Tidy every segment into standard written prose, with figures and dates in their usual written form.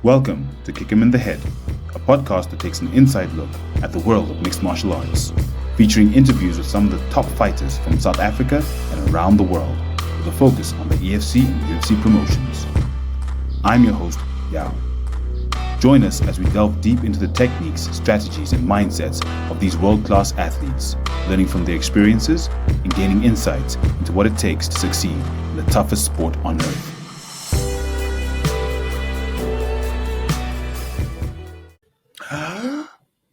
Welcome to Kick 'em in the Head, a podcast that takes an inside look at the world of mixed martial arts, featuring interviews with some of the top fighters from South Africa and around the world, with a focus on the EFC and UFC promotions. I'm your host, Yaw. Join us as we delve deep into the techniques, strategies, and mindsets of these world-class athletes, learning from their experiences and gaining insights into what it takes to succeed in the toughest sport on earth.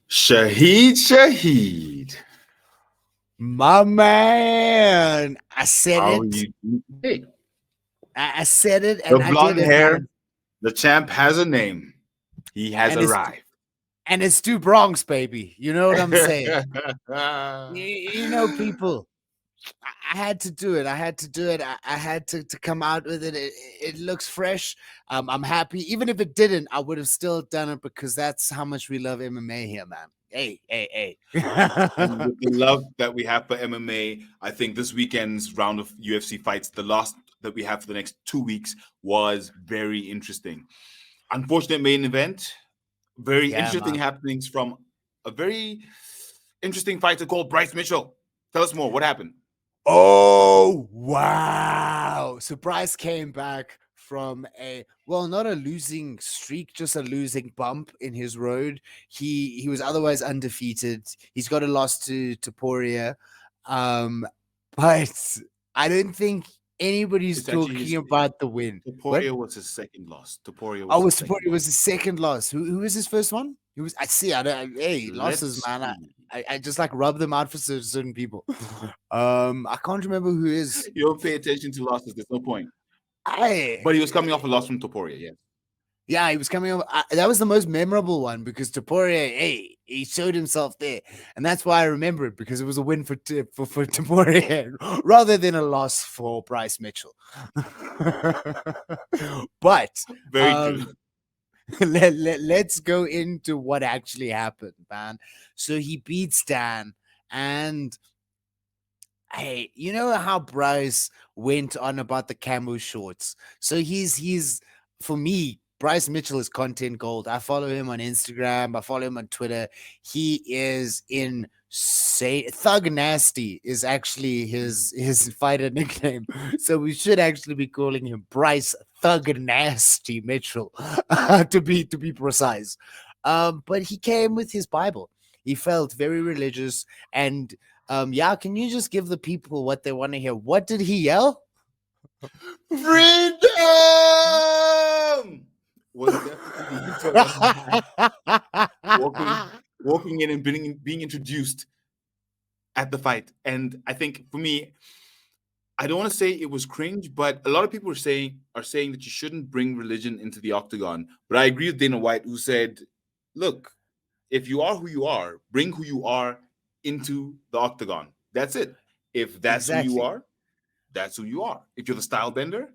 Shahid. My man, I said How it. you doing? I said it, and The I blonde did it, hair, man. the champ has a name. He has And it's- arrived. And it's two Bronx, baby. You know what I'm saying? you know, people. I had to do it. I had to do it. I had to come out with it. It looks fresh. I'm happy. Even if it didn't, I would have still done it because that's how much we love MMA here, man. Hey. And with the love that we have for MMA, I think this weekend's round of UFC fights, the last that we have for the next 2 weeks, was very interesting. Unfortunate main event. Very interesting happenings from a very interesting fighter called Bryce Mitchell. Tell us more. What happened? Oh, wow. So Bryce came back from not a losing streak, just a losing bump in his road. He was otherwise undefeated. He's got a loss to Poirier. But I don't think anybody's talking about the win. Poirier was his second loss. Poirier was his second loss. Who was his first one? Losses, man. I just like rub them out for certain people. I can't remember who is. You don't pay attention to losses. There's no point. But he was coming off a loss from Topuria, yes. Yeah, he was coming off. That was the most memorable one because Topuria, he showed himself there, and that's why I remember it because it was a win for Topuria rather than a loss for Bryce Mitchell. But very true. Let's go into what actually happened, man. So he beats Dan, and hey, you know how Bryce went on about the camo shorts. So he's for me, Bryce Mitchell is content gold. I follow him on Instagram. I follow him on Twitter. He is insane. Thug Nasty is actually his fighter nickname. So we should actually be calling him Bryce Thug Nasty Mitchell to be precise. But he came with his Bible. He felt very religious. And can you just give the people what they want to hear? What did he yell? Freedom! Was definitely walking in and being introduced at the fight. And I think for me, I don't want to say it was cringe, but a lot of people are saying that you shouldn't bring religion into the octagon. But I agree with Dana White, who said, look, if you are who you are, bring who you are into the octagon. That's it. If that's who you are, that's who you are. If you're the style bender,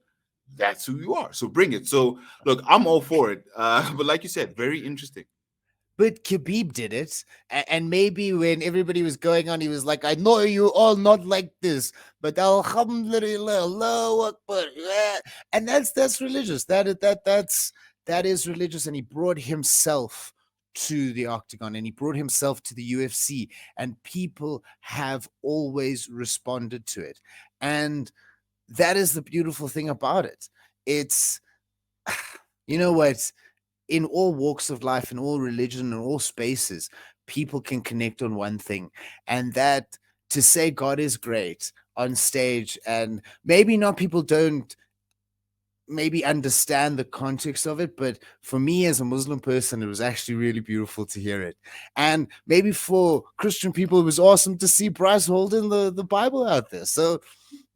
that's who you are. So bring it. So look, I'm all for it. But like you said, very interesting. But Khabib did it. And maybe when everybody was going on, he was like, I know you all not like this, but alhamdulillah, Allahu Akbar. And that's religious. That is religious. And he brought himself to the octagon and he brought himself to the UFC, and people have always responded to it. And that is the beautiful thing about it. It's, you know what, in all walks of life, in all religion, in all spaces, people can connect on one thing, and that to say God is great on stage, and maybe not people don't maybe understand the context of it, but for me as a Muslim person, it was actually really beautiful to hear it. And maybe for Christian people, it was awesome to see Bryce holding the Bible out there. So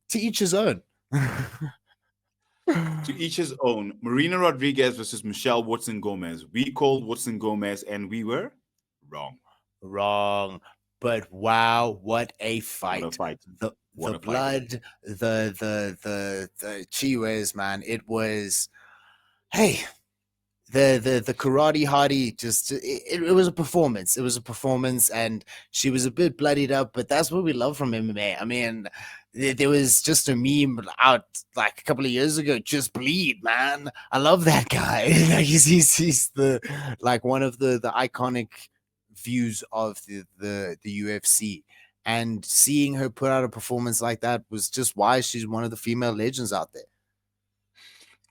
to each his own. To each his own. Marina Rodriguez versus Michelle Woodson Gomez. We called Woodson Gomez and we were wrong. But wow, what a fight. What a fight. The blood, the chihuahuas, man. It was, hey, the karate hottie, just it was a performance. It was a performance, and she was a bit bloodied up, but that's what we love from MMA. I mean, there was just a meme out like a couple of years ago, just bleed, man. I love that guy. Like he's the like one of the iconic views of the UFC. And seeing her put out a performance like that was just why she's one of the female legends out there.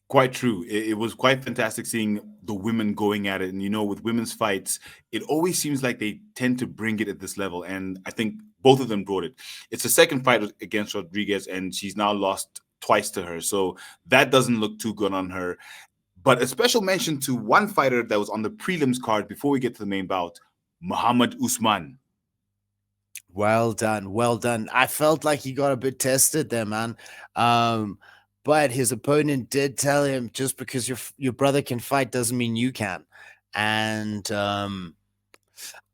Quite true. It was quite fantastic seeing the women going at it. And, with women's fights, it always seems like they tend to bring it at this level. And I think both of them brought it. It's the second fight against Rodriguez, and she's now lost twice to her. So that doesn't look too good on her. But a special mention to one fighter that was on the prelims card before we get to the main bout, Muhammad Usman. Well done. Well done. I felt like he got a bit tested there, man. But his opponent did tell him, just because your brother can fight doesn't mean you can. And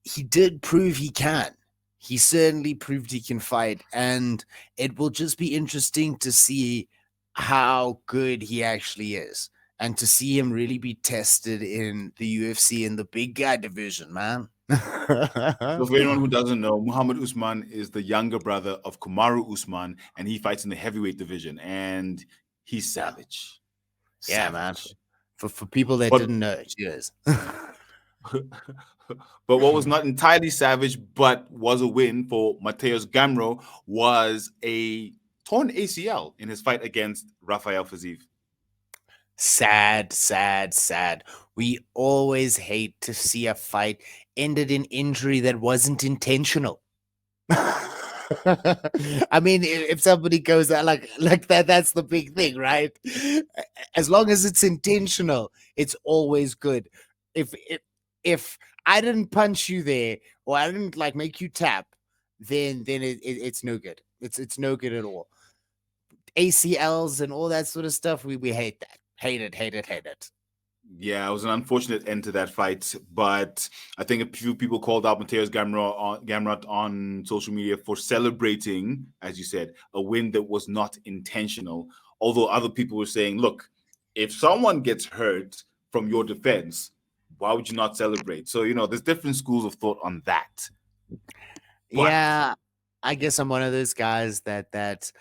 he did prove he can. He certainly proved he can fight. And it will just be interesting to see how good he actually is, and to see him really be tested in the UFC in the big guy division, man. So for anyone who doesn't know, Muhammad Usman is the younger brother of Kamaru Usman, and he fights in the heavyweight division, and he's savage. Yeah, man. For people that didn't know, cheers. But what was not entirely savage, but was a win for Mateus Gamro, was a torn ACL in his fight against Rafael Fiziev. Sad, sad, sad. We always hate to see a fight ended in injury that wasn't intentional. I mean, if somebody goes out like that, that's the big thing, right? As long as it's intentional, it's always good. If I didn't punch you there, or I didn't make you tap, then it's no good. It's no good at all. ACLs and all that sort of stuff, we hate that. Hate it. Yeah, it was an unfortunate end to that fight, but I think a few people called out Mateus Gamrot on social media for celebrating, as you said, a win that was not intentional. Although other people were saying, look, if someone gets hurt from your defense, why would you not celebrate? So, there's different schools of thought on that. But yeah, I guess I'm one of those guys that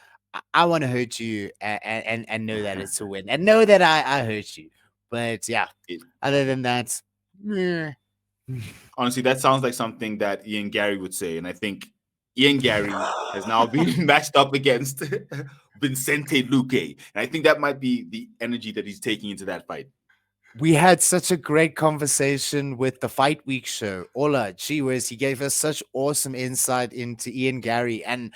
I want to hurt you and know that it's a win, and know that I hurt you. But yeah, other than that, honestly, that sounds like something that Ian Gary would say. And I think Ian Gary has now been matched up against Vicente Luque. And I think that might be the energy that he's taking into that fight. We had such a great conversation with the Fight Week show. Ola, gee whiz, he gave us such awesome insight into Ian Gary, and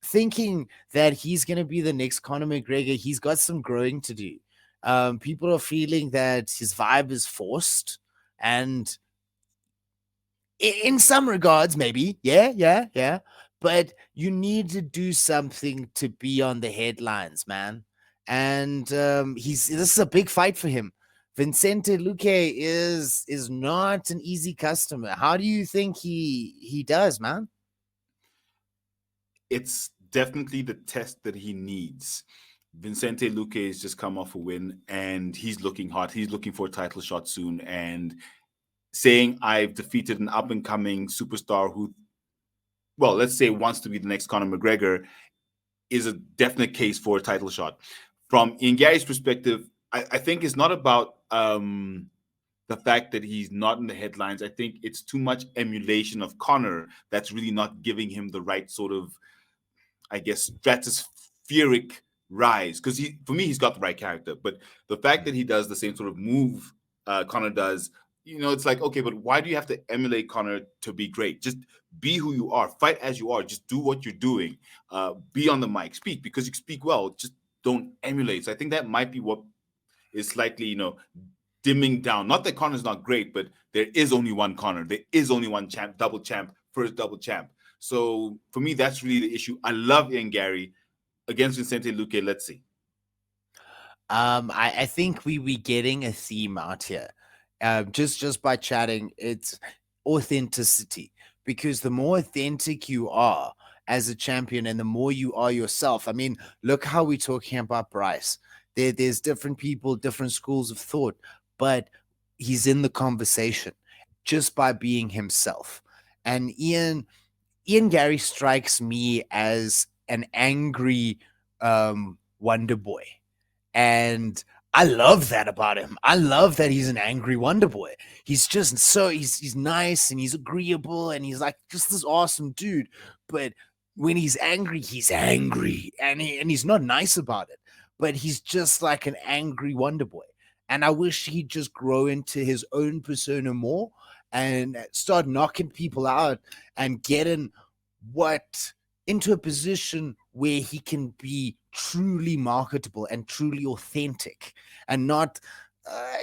thinking that he's going to be the next Conor McGregor, he's got some growing to do. People are feeling that his vibe is forced, and in some regards, maybe, yeah. But you need to do something to be on the headlines, man. And this is a big fight for him. Vicente Luque is not an easy customer. How do you think he does, man? It's definitely the test that he needs. Vicente Luque has just come off a win, and he's looking hot. He's looking for a title shot soon, and saying I've defeated an up-and-coming superstar who, well, let's say wants to be the next Conor McGregor, is a definite case for a title shot. From Ian Gary's perspective, I think it's not about the fact that he's not in the headlines. I think it's too much emulation of Conor that's really not giving him the right sort of, I guess, stratospheric rise. Because for me, he's got the right character. But the fact that he does the same sort of move Conor does, it's like, okay, but why do you have to emulate Conor to be great? Just be who you are. Fight as you are. Just do what you're doing. Be on the mic. Speak because you speak well. Just don't emulate. So I think that might be what is slightly, dimming down. Not that Conor's not great, but there is only one Conor. There is only one champ, double champ, first double champ. So for me, that's really the issue. I love Ian Gary against Vicente Luque. Let's see. I think we getting a theme out here. Just by chatting, it's authenticity, because the more authentic you are as a champion and the more you are yourself. I mean, look how we're talking about Bryce. There's different people, different schools of thought, but he's in the conversation just by being himself. And Ian Gary strikes me as an angry Wonder Boy. And I love that about him. I love that he's an angry Wonder Boy. He's just he's nice and he's agreeable and he's like just this awesome dude. But when he's angry and he's not nice about it. But he's just like an angry Wonder Boy. And I wish he'd just grow into his own persona more and start knocking people out and getting into a position where he can be truly marketable and truly authentic and not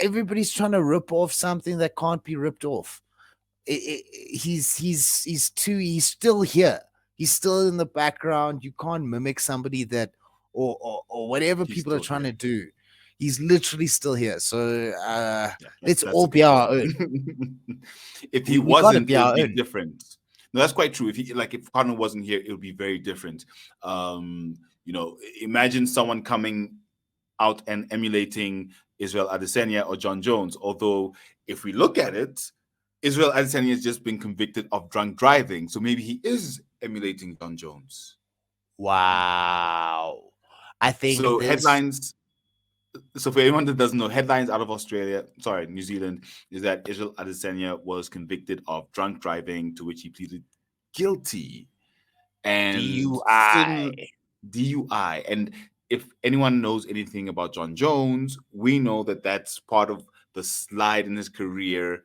everybody's trying to rip off something that can't be ripped off. He's still here. He's still in the background. You can't mimic somebody that or whatever people are trying to do. He's literally still here. So let's all be our own. If he wasn't, it would be different. No, that's quite true. If Conor wasn't here, it would be very different. Imagine someone coming out and emulating Israel Adesanya or John Jones. Although, if we look at it, Israel Adesanya has just been convicted of drunk driving. So maybe he is emulating John Jones. Wow. I think so. Headlines. So for anyone that doesn't know, headlines out of New Zealand, is that Israel Adesanya was convicted of drunk driving, to which he pleaded guilty. And DUI. And if anyone knows anything about John Jones, we know that that's part of the slide in his career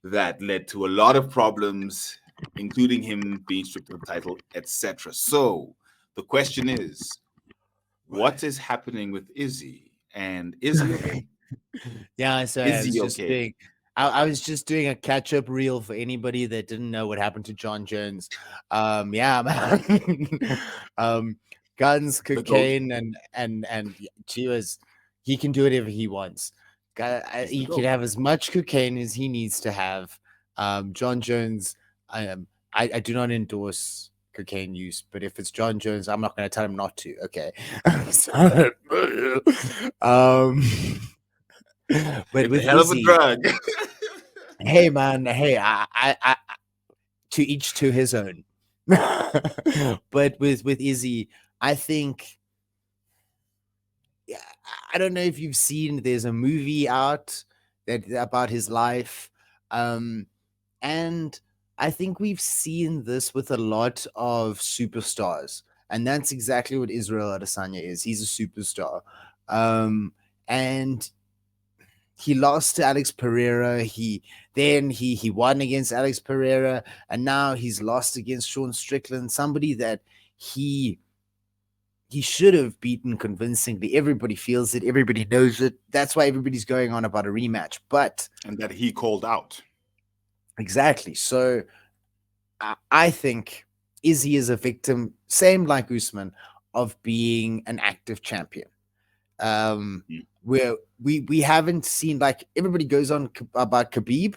that led to a lot of problems, including him being stripped of the title, etc. So the question is, what is happening with Izzy? And is he okay? Yeah, so I was just doing a catch-up reel for anybody that didn't know what happened to John Jones. Yeah, man. Guns, cocaine, and he can do whatever he wants. He can have as much cocaine as he needs to have. John Jones, I do not endorse cocaine use, but if it's John Jones, I'm not going to tell him not to. Okay. But with hell of a drug. Hey man, hey, I to each to his own. But with Izzy, I think, I don't know if you've seen, there's a movie out about his life, and I think we've seen this with a lot of superstars, and that's exactly what Israel Adesanya is. He's a superstar, and he lost to Alex Pereira. He won against Alex Pereira, and now he's lost against Sean Strickland, somebody that he should have beaten convincingly. Everybody feels it. Everybody knows it. That's why everybody's going on about a rematch. And that he called out. Exactly. So I think Izzy is a victim, same like Usman, of being an active champion. Where we haven't seen, like, everybody goes on about Khabib,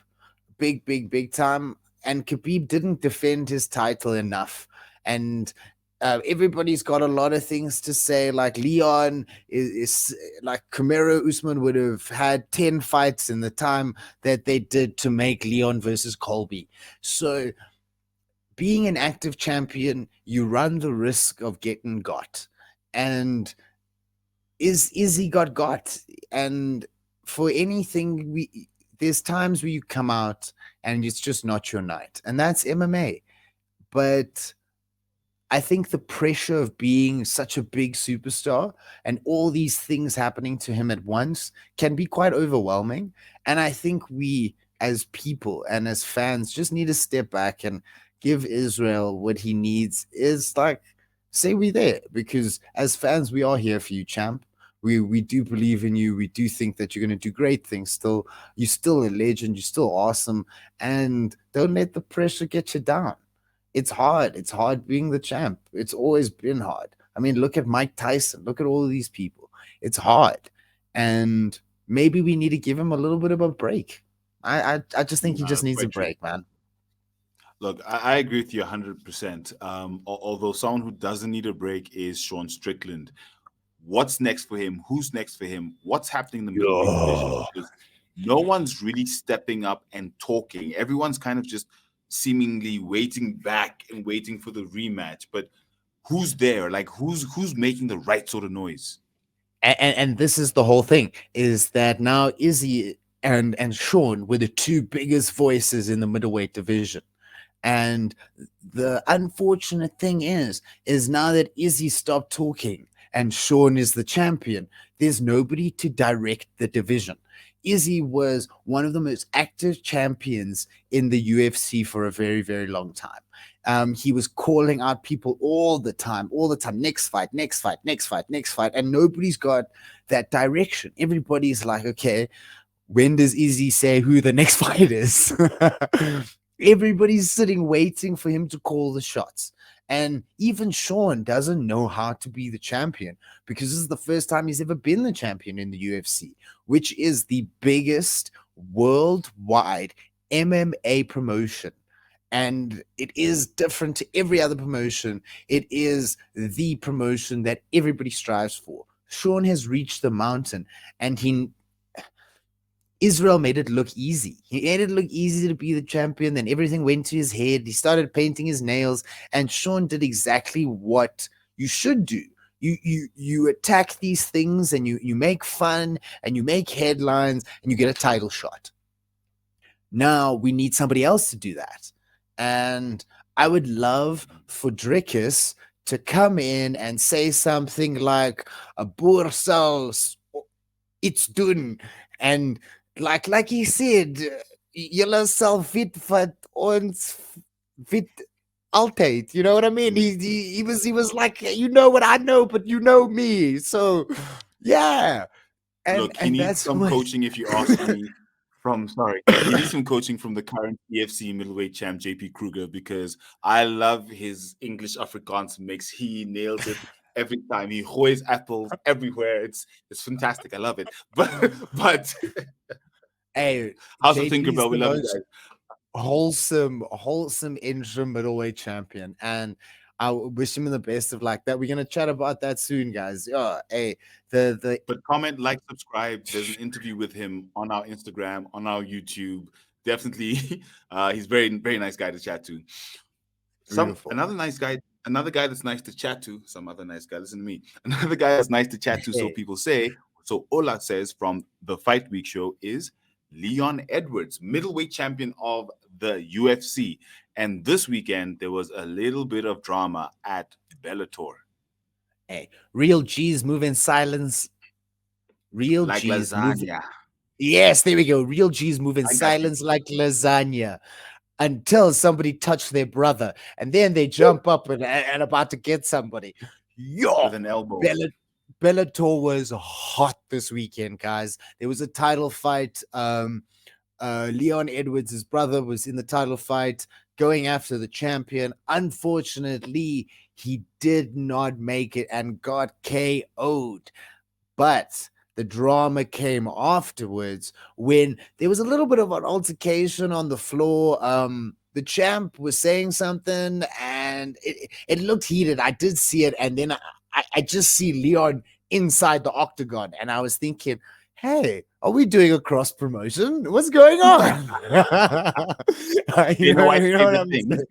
big time, and Khabib didn't defend his title enough, and everybody's got a lot of things to say, like Leon is like Kamaru Usman would have had 10 fights in the time that they did to make Leon versus Colby. So being an active champion, you run the risk of getting got, and is he got, and for anything, there's times where you come out and it's just not your night, and that's MMA. But I think the pressure of being such a big superstar and all these things happening to him at once can be quite overwhelming, and I think we as people and as fans just need to step back and give Israel what he needs, is like, say we're there, because as fans, we are here for you, champ. We do believe in you. We do think that you're going to do great things still. You're still a legend. You're still awesome. And don't let the pressure get you down. It's hard. It's hard being the champ. It's always been hard. I mean, look at Mike Tyson. Look at all of these people. It's hard. And maybe we need to give him a little bit of a break. I just think he just needs a break, man. Look, I agree with you 100%. Although someone who doesn't need a break is Sean Strickland. What's next for him? Who's next for him? What's happening in the middleweight division? Because no one's really stepping up and talking. Everyone's kind of just seemingly waiting back and waiting for the rematch. But who's there? Like who's making the right sort of noise? And this is the whole thing, is that now Izzy and Sean were the two biggest voices in the middleweight division. And the unfortunate thing is now that Izzy stopped talking and Sean is the champion, there's nobody to direct the division. Izzy was one of the most active champions in the UFC for a very, very long time. He was calling out people all the time, next fight, next fight, next fight, next fight. And nobody's got that direction. Everybody's like, okay, when does Izzy say who the next fight is? Everybody's sitting waiting for him to call the shots. And even Sean doesn't know how to be the champion, because this is the first time he's ever been the champion in the UFC, which is the biggest worldwide MMA promotion. And it is different to every other promotion. It is the promotion that everybody strives for. Sean has reached the mountain, and Israel made it look easy. He made it look easy to be the champion. Then everything went to his head. He started painting his nails, and Sean did exactly what you should do. You attack these things, and you make fun, and you make headlines, and you get a title shot. Now we need somebody else to do that. And I would love for Drickus to come in and say something like a Boersels, it's done. And like he said, julle sal fit wat ons fit altyd. You know what I mean? He was like, you know what I know, but you know me. So yeah. Look, he needs some coaching, if you ask me. He needs some coaching from the current EFC Middleweight Champ JP Kruger, because I love his English Afrikaans mix. He nails it every time. He hoys apples everywhere. It's fantastic. I love it. But hey, how's the Tinkerbell? We love you guys. Wholesome interim middleweight champion, and I wish him the best of luck. That we're gonna chat about that soon, guys. Yeah, hey, but comment, like, subscribe. There's an interview with him on our Instagram, on our YouTube. Definitely, he's very, very nice guy to chat to. Another guy that's nice to chat to. Some other nice guy. Listen to me. Another guy that's nice to chat to. So people say. So Ola says from the Fight Week show is Leon Edwards, middleweight champion of the UFC. And this weekend, there was a little bit of drama at Bellator. Hey, real G's move in silence. Real like G's lasagna. Yes, there we go. Real G's move in silence like lasagna, until somebody touched their brother. And then they jump up and about to get somebody. With an elbow. Bellator was hot this weekend, guys. There was a title fight. Leon Edwards, his brother, was in the title fight going after the champion. Unfortunately, he did not make it and got KO'd. But the drama came afterwards when there was a little bit of an altercation on the floor. The champ was saying something and it looked heated. I did see it. And then I just see Leon inside the octagon. And I was thinking, hey, are we doing a cross promotion? What's going on? you know what I'm saying?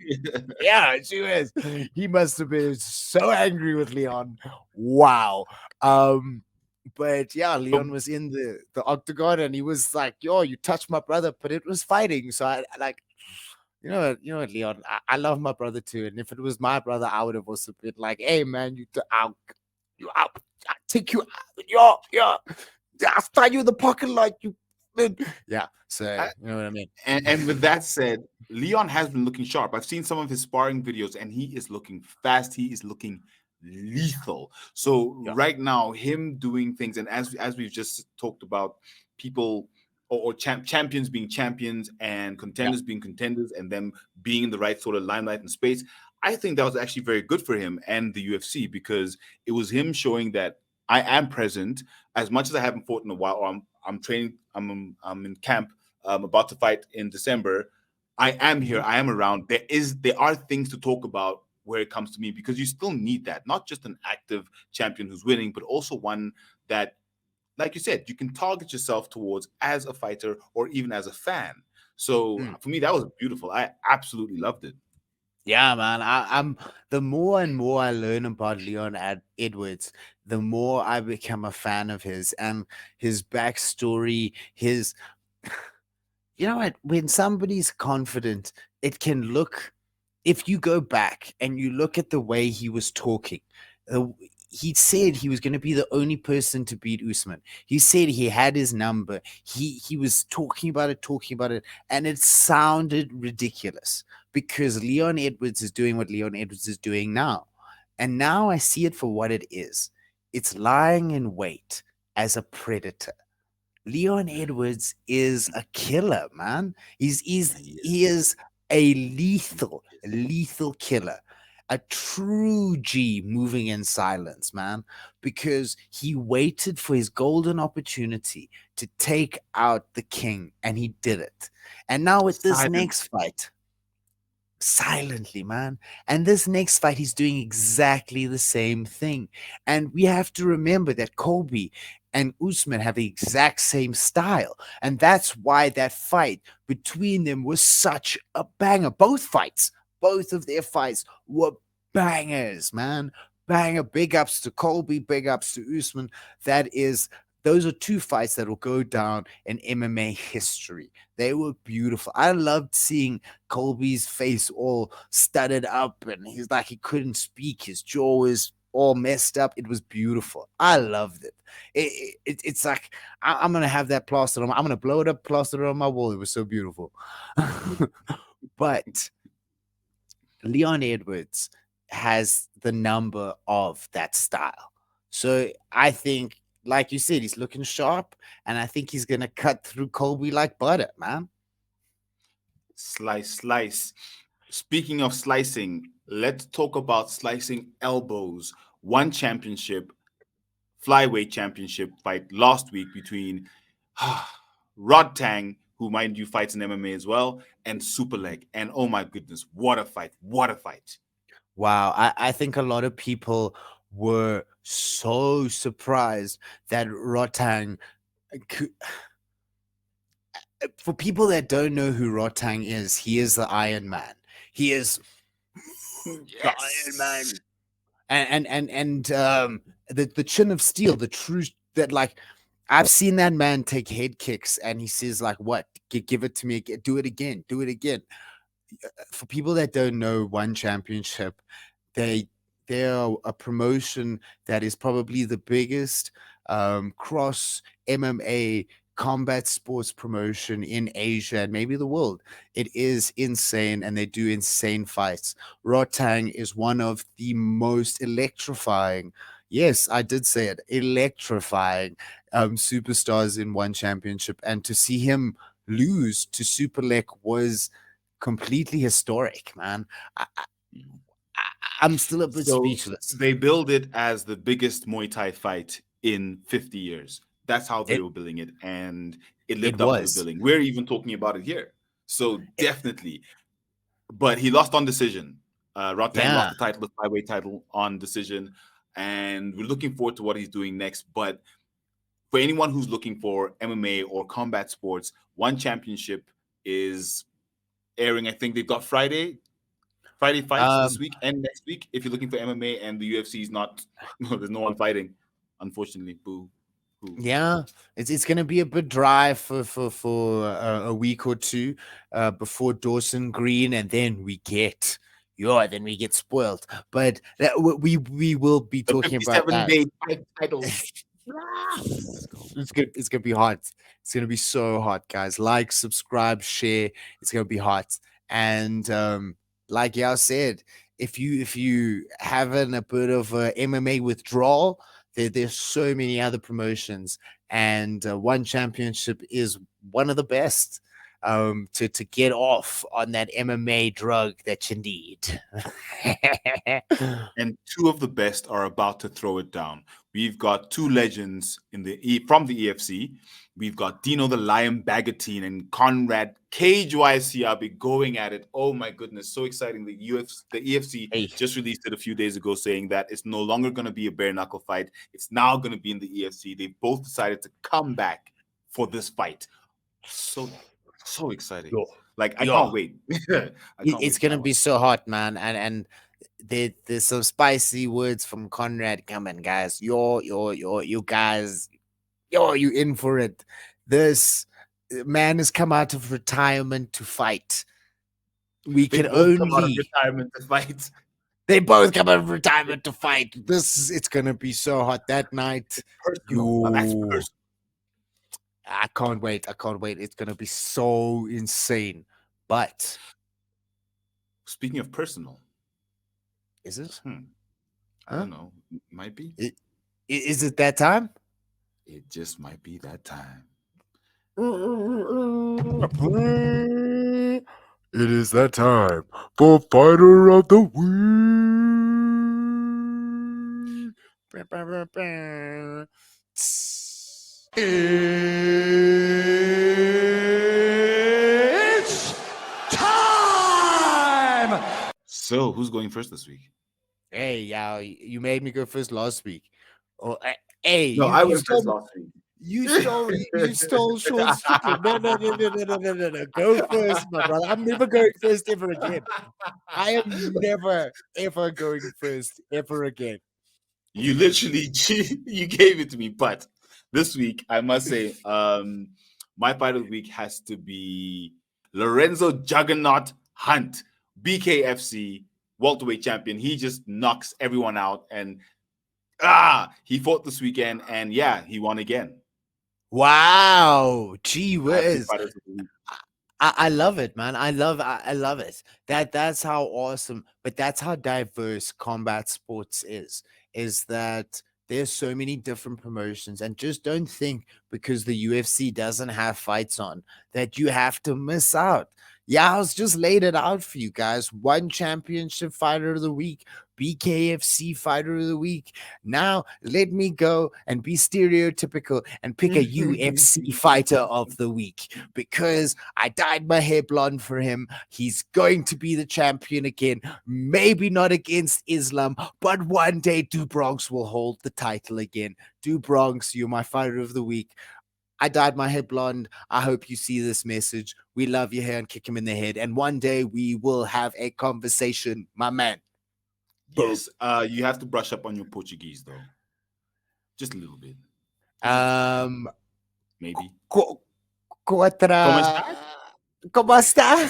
Yeah, she was. He must have been so angry with Leon. Wow. But yeah, Leon was in the octagon and he was like, yo, you touched my brother, but it was fighting. So I like, you know what, Leon, I love my brother too. And if it was my brother, I would have also been like, hey man, I'll take you out. Yeah. I'll tie you in the pocket like you. Yeah, so you know what I mean. And with that said, Leon has been looking sharp. I've seen some of his sparring videos, and he is looking fast. He is looking lethal. So right now, him doing things, and as we've just talked about, people or champions being champions and contenders being contenders, and them being in the right sort of limelight and space. I think that was actually very good for him and the UFC, because it was him showing that I am present. As much as I haven't fought in a while, or I'm training, I'm in camp, about to fight in December. I am here. I am around. There are things to talk about where it comes to me, because you still need that. Not just an active champion who's winning, but also one that like you said, you can target yourself towards as a fighter or even as a fan. So Mm. for me, that was beautiful. I absolutely loved it. Yeah, man. I'm the more and more I learn about Edwards, the more I become a fan of his and his backstory, his you know what? When somebody's confident, it can look, if you go back and you look at the way he was talking, uh, he said he was going to be the only person to beat Usman. He said he had his number. He was talking about it, and it sounded ridiculous because Leon Edwards is doing what Leon Edwards is doing now. And now I see it for what it is. It's lying in wait as a predator. Leon Edwards is a killer, man. He is a lethal killer. A true G moving in silence, man, because he waited for his golden opportunity to take out the king and he did it. And now with this Silent. next fight, silently, man. And this next fight, he's doing exactly the same thing. And we have to remember that Colby and Usman have the exact same style. And that's why that fight between them was such a banger. Both of their fights were bangers, man. Banger. Big ups to Colby, big ups to Usman. Those are two fights that will go down in MMA history. They were beautiful. I loved seeing Colby's face all studded up and he's like he couldn't speak. His jaw was all messed up. It was beautiful. I loved it. It's like I'm gonna have that plastered on. I'm gonna blow it up, plastered on my wall. It was so beautiful. But Leon Edwards has the number of that style. So I think, like you said, he's looking sharp, and I think he's gonna cut through Colby like butter, man. Slice, slice. Speaking of slicing, let's talk about slicing elbows. One championship, flyweight championship fight last week between Rod Tang, who mind you fights in MMA as well, and Superleg. And oh my goodness, what a fight! What a fight! Wow, I think a lot of people were so surprised that Rotang could. For people that don't know who Rotang is, he is the Iron Man. He is the Iron Man. Yes. And the chin of steel, the true that like I've seen that man take head kicks and he says like what give it to me again, do it again. For people that don't know one championship, they they're a promotion that is probably the biggest cross MMA combat sports promotion in Asia and maybe the world. It is insane and they do insane fights. Rotang is one of the most electrifying, yes, I did say it, electrifying superstars in one championship. And to see him lose to Superlek was completely historic, man. I'm still a bit So speechless. they build it as the biggest Muay Thai fight in 50 years. That's how they It were billing it, and it it lived up to the was. billing. We're even talking about it here. So It, definitely, but he lost on decision. Rotang lost yeah. the title, the flyweight title, on decision, and we're looking forward to what he's doing next. But for anyone who's looking for MMA or combat sports, one championship is airing. I think they've got Friday fights this Um week and next week. If you're looking for MMA and the UFC is not, there's no one fighting, unfortunately. Boo, boo. yeah, it's gonna be a bit dry for a week or two before Dawson Green, and then then we get spoiled. But we will be The talking about that. 57-day fight title. It's gonna be hot. It's gonna be so hot, guys. Like, subscribe, share. It's gonna be hot. And like Yao said, if you having a bit of a MMA withdrawal, there's so many other promotions, and one championship is one of the best to get off on that MMA drug that you need. And two of the best are about to throw it down. We've got two legends from the EFC, We've got Dino the Lion Bagatine and Conrad KJYCRB going at it. Oh my goodness, so exciting. The EFC Hey. just released it a few days ago saying that it's no longer going to be a bare knuckle fight. It's now going to be in the EFC. They both decided to come back for this fight. So exciting. Like, I can't wait. It's going to be so hot, man. And there's some spicy words from Conrad coming, guys. You guys, you in for it. This man has come out of retirement to fight. We can only come out of retirement to fight. They both come out of retirement to fight. It's gonna be so hot that night. That's personal. I can't wait. It's gonna be so insane. But speaking of personal, is it? I don't know. It might be. Is it that time? It just might be that time. It is that time for Fighter of the Week. It's time! So, who's going first this week? Hey, Yaw, you made me go first last week. Oh, hey, no, I was first last week. You stole Sean's chicken. No. Go first, my brother. I'm never going first ever again. I am never, ever going first ever again. You literally, you gave it to me. But this week, I must say, my fight of the week has to be Lorenzo Juggernaut Hunt, BKFC welterweight champion. He just knocks everyone out. And he fought this weekend. And yeah, he won again. Wow, gee whiz. I love it, man. I love it. That's how awesome, but that's how diverse combat sports is that there's so many different promotions, and just don't think because the UFC doesn't have fights on that you have to miss out. Yaw's just laid it out for you guys. One championship fighter of the week, BKFC fighter of the week. Now let me go and be stereotypical and pick a UFC fighter of the week, because I dyed my hair blonde for him. He's going to be the champion again. Maybe not against Islam, but one day Do Bronx will hold the title again. Do Bronx, you're my fighter of the week. I dyed my hair blonde. I hope you see this message. We love your hair and kick him in the head. And one day we will have a conversation, my man. Yes. You have to brush up on your Portuguese, though. Just a little bit. Maybe. Como está?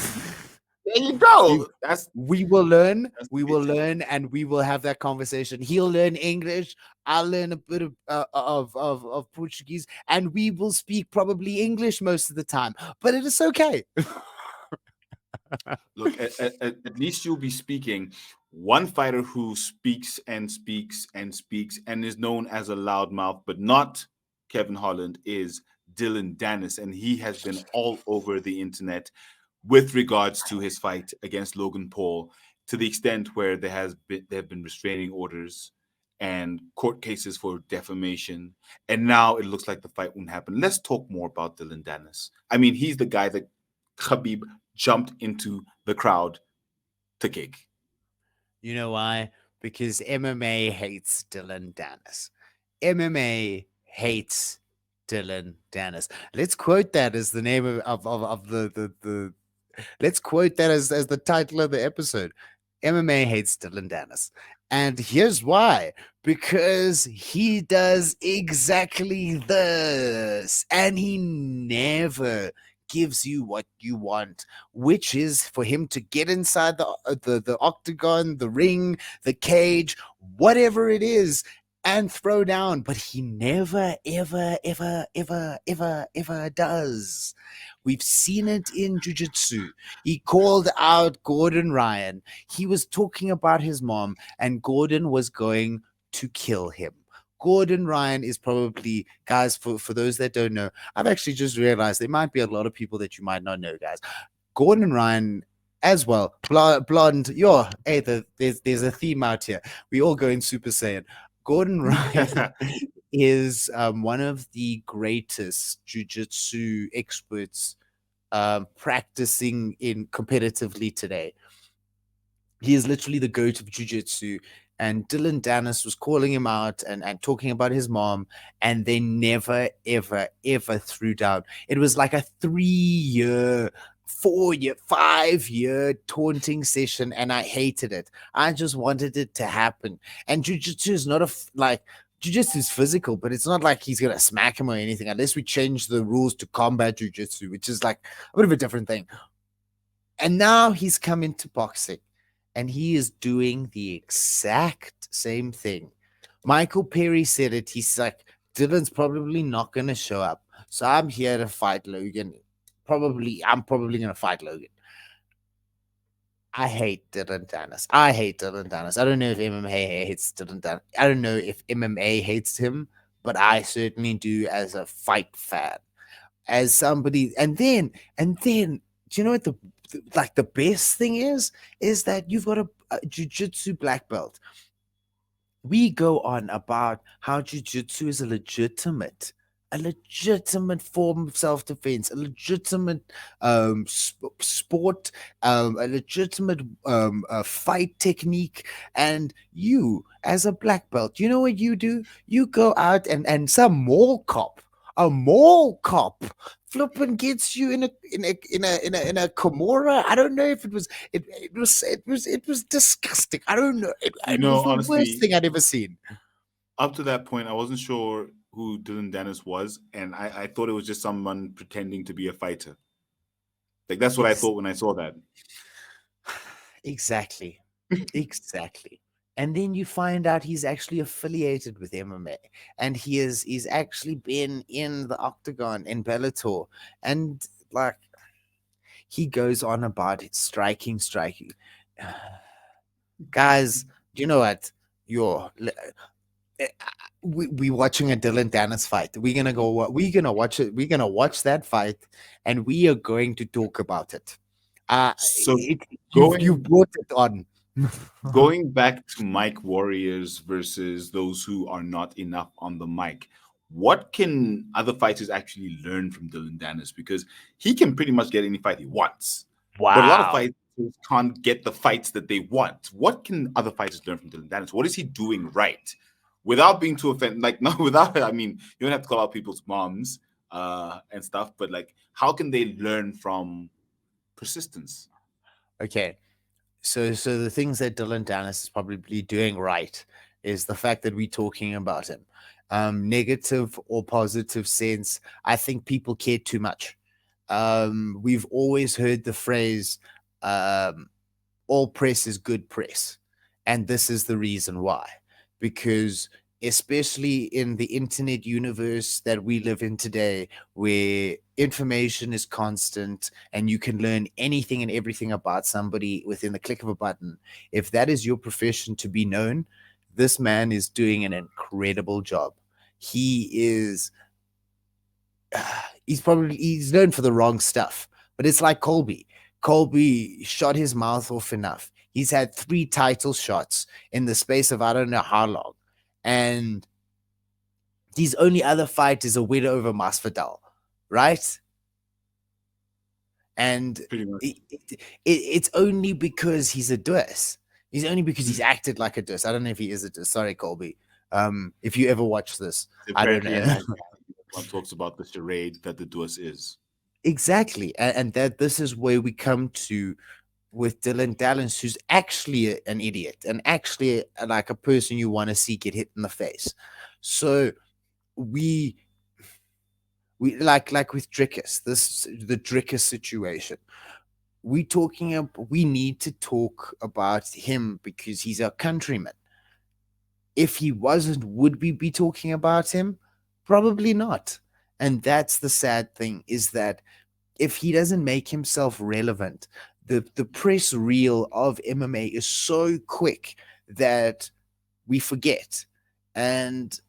There you go. We will learn. We will learn, and we will have that conversation. He'll learn English. I'll learn a bit of Portuguese, and we will speak probably English most of the time. But it is okay. Look, at least you'll be speaking. One fighter who speaks and speaks and speaks and is known as a loudmouth, but not Kevin Holland, is Dillion Danis, and he has been all over the internet with regards to his fight against Logan Paul, to the extent where there have been restraining orders and court cases for defamation, and now it looks like the fight won't happen. Let's talk more about Dillion Danis. I mean, he's the guy that Khabib jumped into the crowd to kick. You know why? Because MMA hates Dillion Danis. MMA hates Dillion Danis. Let's quote that as the name of the let's quote that as the title of the episode. MMA hates Dillion Danis. And here's why. Because he does exactly this. And he never gives you what you want, which is for him to get inside the octagon, the ring, the cage, whatever it is, and throw down. But he never, ever, ever, ever, ever, ever does. We've seen it in jiu-jitsu. He called out Gordon Ryan. He was talking about his mom, and Gordon was going to kill him. Gordon Ryan is probably, guys, for those that don't know, I've actually just realized there might be a lot of people that you might not know, guys. Gordon Ryan as well, blonde. There's a theme out here. We all go in Super Saiyan. Gordon Ryan is one of the greatest jiu-jitsu experts practicing in competitively today. He is literally the goat of jiu-jitsu. And Dillion Danis was calling him out and talking about his mom, and they never, ever, ever threw down. It was like a 3-year, 4-year, 5-year taunting session, and I hated it. I just wanted it to happen. And jiu-jitsu is not like jiu-jitsu is physical, but it's not like he's gonna smack him or anything unless we change the rules to combat jiu-jitsu, which is like a bit of a different thing. And now he's come into boxing and he is doing the exact same thing. Michael Perry said it. He's like, Dillon's probably not going to show up. So I'm here to fight Logan. I'm probably going to fight Logan. I hate Dillion Danis. I don't know if MMA hates Dillion Danis. I don't know if MMA hates him, but I certainly do as a fight fan. As somebody, and then, do you know what the best thing is that you've got a jiu-jitsu black belt. We go on about how jiu-jitsu is a legitimate form of self-defense, a legitimate sport, a legitimate fight technique. And you, as a black belt, you know what you do? You go out and some a mall cop flipping gets you in a Kimura. I don't know if it was disgusting. I don't know. It was the honestly, worst thing I'd ever seen. Up to that point, I wasn't sure who Dillion Danis was, and I thought it was just someone pretending to be a fighter. Like that's what I thought when I saw that. Exactly. And then you find out he's actually affiliated with MMA, and he's actually been in the octagon in Bellator, and like he goes on about it, striking. Guys, do you know what? We watching a Dillion Danis fight. We're gonna watch it. We're gonna watch that fight, and we are going to talk about it. So you brought it on. Going back to mic warriors versus those who are not enough on the mic, what can other fighters actually learn from Dillion Danis? Because he can pretty much get any fight he wants. Wow. But a lot of fighters can't get the fights that they want. What can other fighters learn from Dillion Danis? What is he doing right? Without being too offended, like not without, I mean, you don't have to call out people's moms and stuff, but like, how can they learn from persistence? Okay. So the things that Dillion Danis is probably doing right is the fact that we're talking about him. Negative or positive sense, I think people care too much. We've always heard the phrase, all press is good press. And this is the reason why. Because especially in the internet universe that we live in today, where information is constant and you can learn anything and everything about somebody within the click of a button. If that is your profession to be known, this man is doing an incredible job. He's known for the wrong stuff, but it's like Colby. Colby shot his mouth off enough. He's had 3 title shots in the space of I don't know how long. And his only other fight is a win over Masvidal, right? And it's only because he's a dus. He's only because he's acted like a dus. I don't know if he is a dus. Sorry, Colby. If you ever watch this, I don't know. One talks about the charade that the dus is. Exactly. And that this is where we come to with Dillion Danis, who's actually an idiot and actually like a person you want to see get hit in the face. So we like with Drickus, the Drickus situation. We need to talk about him because he's our countryman. If he wasn't, would we be talking about him? Probably not. And that's the sad thing, is that if he doesn't make himself relevant, the press reel of MMA is so quick that we forget. And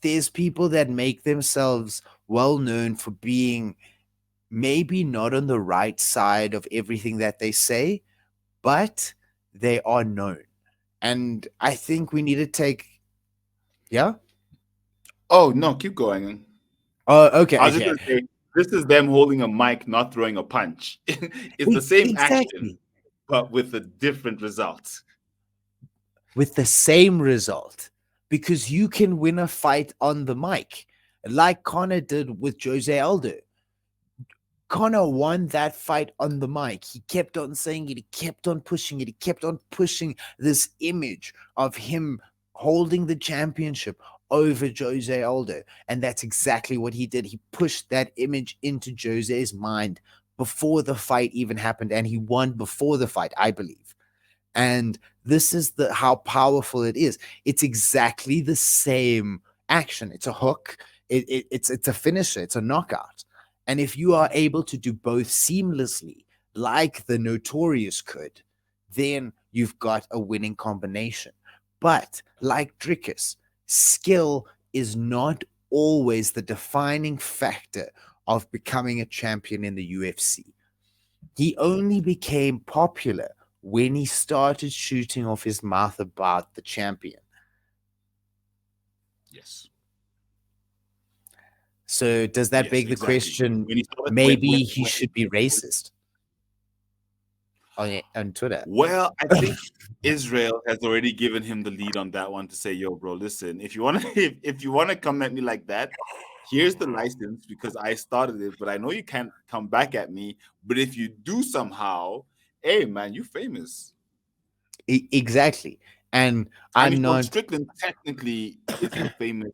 there's people that make themselves well known for being maybe not on the right side of everything that they say, but they are known. And I think we need to take, yeah? Oh no, keep going. Oh, okay, I was just okay. gonna say this is them holding a mic, not throwing a punch. It's the same action, Exactly. but with a different result. With the same result, because you can win a fight on the mic, like Connor did with Jose Aldo. Connor won that fight on the mic. He kept on saying it. He kept on pushing it. He kept on pushing this image of him holding the championship over Jose Aldo. And that's exactly what he did. He pushed that image into Jose's mind before the fight even happened. And he won before the fight, I believe. And this is how powerful it is. It's exactly the same action. It's a hook. It's a finisher. It's a knockout. And if you are able to do both seamlessly, like the Notorious could, then you've got a winning combination. But like Drickus, skill is not always the defining factor of becoming a champion in the UFC. He only became popular when he started shooting off his mouth about the champion. Yes. So does that Yes, beg the exactly. question, When he started, maybe he should be racist on Twitter? Well, I think Israel has already given him the lead on that one to say, "Yo, bro, listen, if you want to if you want to come at me like that, here's the license because I started it, but I know you can't come back at me. But if you do somehow, hey, man, you famous." Exactly. And I I'm mean, well, not Strickland technically is a famous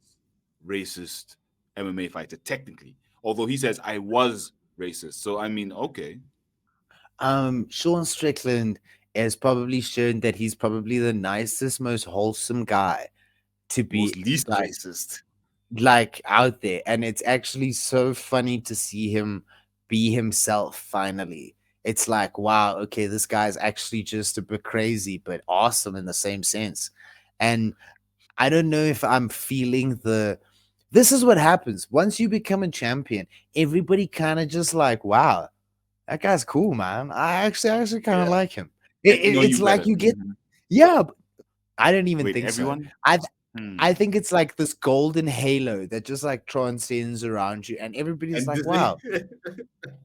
racist MMA fighter, technically. Although he says I was racist. So I mean, okay. Sean Strickland has probably shown that he's probably the nicest, most wholesome guy to Most be least like racist. out there. And it's actually so funny to see him be himself finally. It's like, wow, okay, this guy's actually just a bit crazy, but awesome in the same sense. And I don't know if I'm feeling this is what happens. Once you become a champion, everybody kind of just like, wow, that guy's cool, man. I actually kind of Yeah. like him. Get to know It's you like better. you get, Mhm. yeah, I don't even Wait, think so. everyone? I think it's like this golden halo that just like transcends around you, and everybody's And like, this thing, wow,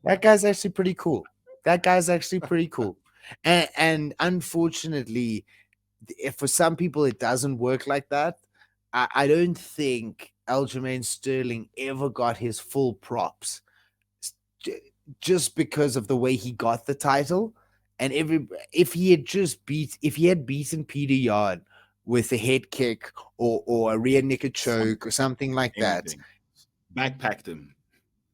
that guy's actually pretty cool. That guy's actually pretty cool. And unfortunately, if for some people it doesn't work like that, I don't think Aljamain Sterling ever got his full props just because of the way he got the title. And if he had beaten Peter Yan with a head kick or a rear naked choke or something like that, anything. Backpacked him.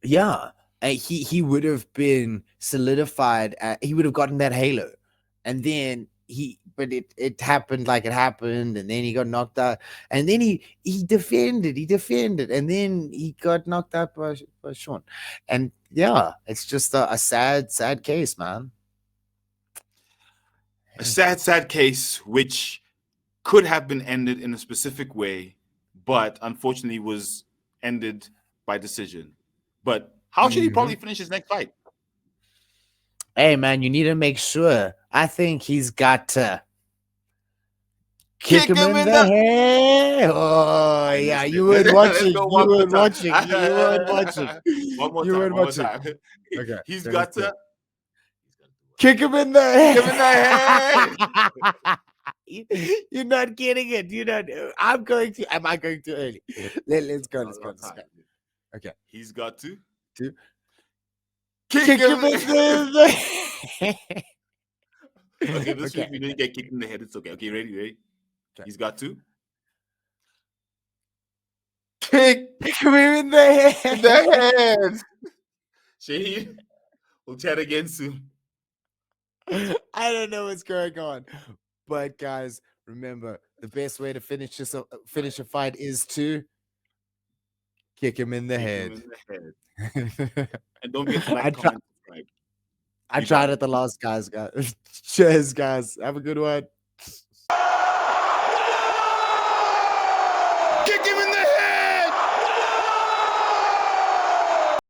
yeah, he would have been solidified. He would have gotten that halo, and then but it happened like it happened, and then he got knocked out, and then he defended, and then he got knocked out by Sean, and yeah, it's just a sad case, man. A sad, sad case which could have been ended in a specific way, but unfortunately was ended by decision. But how should he probably finish his next fight? Hey, man, you need to make sure. I think he's got to kick him in the head. Oh, I yeah, missed you it. weren't Let's watching. go You one more weren't time. watching. You weren't watching. One more You time. weren't One more watching. time. Okay, He's so got let's do to it. Kick him in the head. kick him in the head. You're not getting it. You're not. I'm going to. Am I going too early? Let's go. Let's go. Let's go. Okay. He's got to Two. kick him. him in the head. Okay, this Okay, week we didn't get kicked in the head. It's okay. Okay, ready? Okay. He's got to Kick him in the head. head. Shaheen, we'll chat again soon. I don't know what's going on, but guys, remember the best way to finish a fight is to kick him in the Kick head. him in the head. And don't forget to like, I comment, subscribe. I You got tried it. at the last, guys. Cheers, guys. Have a good one.